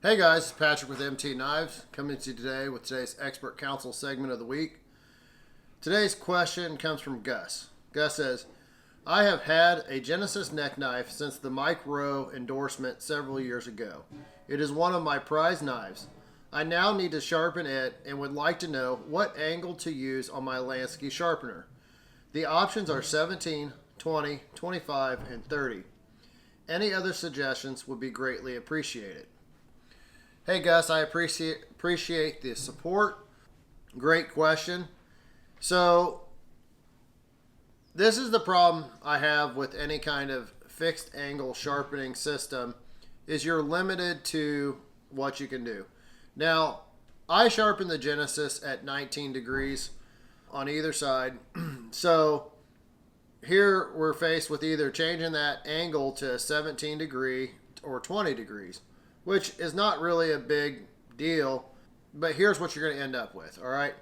Hey guys, Patrick with MT Knives coming to you today with today's Expert Counsel segment of the week. Today's question comes from Gus. Gus says, I have had a Genesis neck knife since the Mike Rowe endorsement several years ago. It is one of my prized knives. I now need to sharpen it and would like to know what angle to use on my Lansky sharpener. The options are 17, 20, 25, and 30. Any other suggestions would be greatly appreciated. Hey Gus, I appreciate the support. Great question. So this is the problem I have with any kind of fixed angle sharpening system is you're limited to what you can do. Now, I sharpen the Genesis at 19 degrees on either side. So here we're faced with either changing that angle to 17 degree or 20 degrees, which is not really a big deal, but here's what you're going to end up with, all right?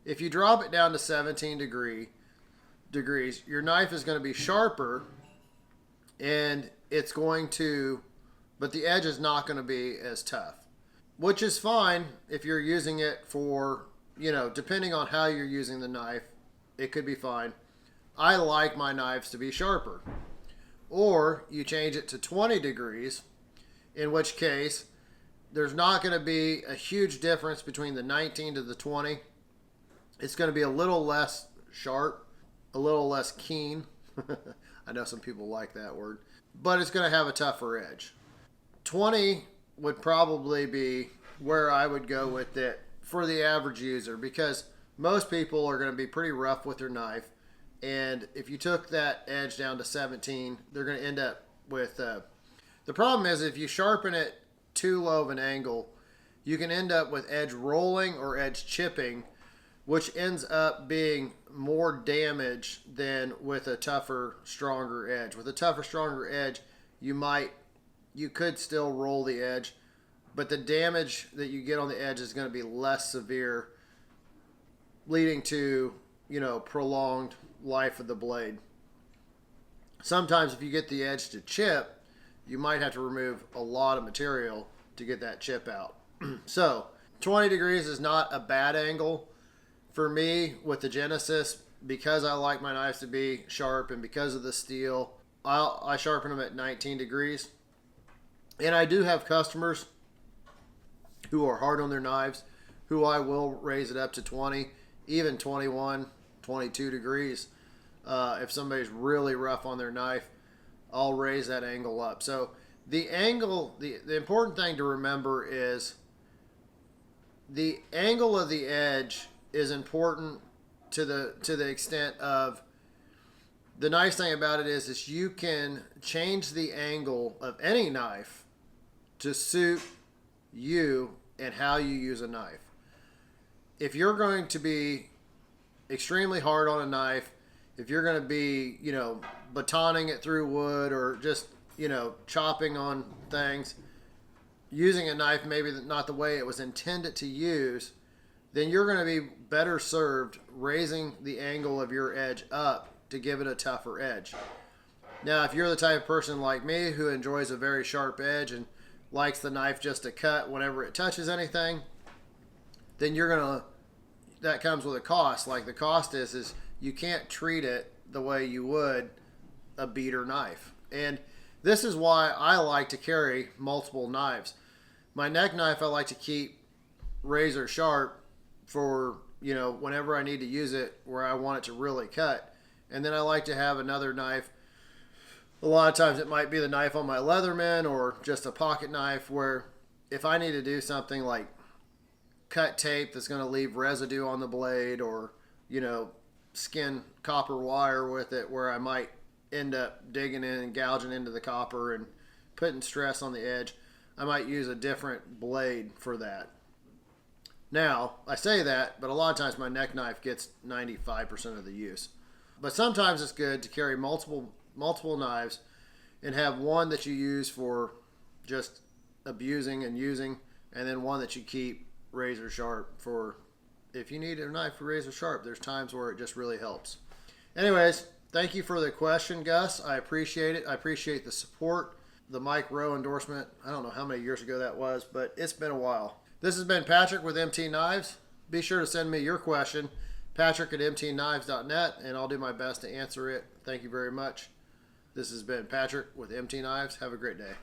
If you drop it down to 17 degrees, your knife is going to be sharper, and it's going to, but the edge is not going to be as tough, which is fine if you're using it for, depending on how you're using the knife, it could be fine. I like my knives to be sharper. Or you change it to 20 degrees, in which case there's not going to be a huge difference between the 19 to the 20. It's going to be a little less sharp, a little less keen. I know some people like that word, but it's going to have a tougher edge. 20 would probably be where I would go with it for the average user, because most people are going to be pretty rough with their knife, and if you took that edge down to 17, they're going to end up with the problem is if you sharpen it too low of an angle, you can end up with edge rolling or edge chipping, which ends up being more damage than with a tougher, stronger edge. With a tougher, stronger edge, you could still roll the edge, but the damage that you get on the edge is going to be less severe, leading to, prolonged life of the blade. Sometimes if you get the edge to chip, you might have to remove a lot of material to get that chip out. So 20 degrees is not a bad angle for me with the Genesis, because I like my knives to be sharp and because of the steel. I sharpen them at 19 degrees. And I do have customers who are hard on their knives who I will raise it up to 20, even 21, 22 degrees. If somebody's really rough on their knife, I'll raise that angle up. So the angle, the important thing to remember is the angle of the edge is important to the extent of, the nice thing about it is you can change the angle of any knife to suit you and how you use a knife. If you're going to be extremely hard on a knife, if you're going to be, batoning it through wood or just, chopping on things, using a knife maybe not the way it was intended to use, then you're going to be better served raising the angle of your edge up to give it a tougher edge. Now, if you're the type of person like me who enjoys a very sharp edge and likes the knife just to cut whenever it touches anything, then that comes with a cost. Like the cost is you can't treat it the way you would a beater knife. And this is why I like to carry multiple knives. My neck knife I like to keep razor sharp for, whenever I need to use it where I want it to really cut. And then I like to have another knife. A lot of times it might be the knife on my Leatherman or just a pocket knife, where if I need to do something like cut tape that's going to leave residue on the blade, or, skin copper wire with it, where I might end up digging in and gouging into the copper and putting stress on the edge, I might use a different blade for that. Now, I say that, but a lot of times my neck knife gets 95% of the use. But sometimes it's good to carry multiple knives and have one that you use for just abusing and using, and then one that you keep razor sharp for if you need a knife for razor sharp. There's times where it just really helps. Anyways, thank you for the question, Gus. I appreciate it. I appreciate the support. the Mike Rowe endorsement. I don't know how many years ago that was, but it's been a while. This has been Patrick with MT Knives. Be sure to send me your question, patrick@mtknives.net, and I'll do my best to answer it. Thank you very much. This has been Patrick with MT Knives. Have a great day.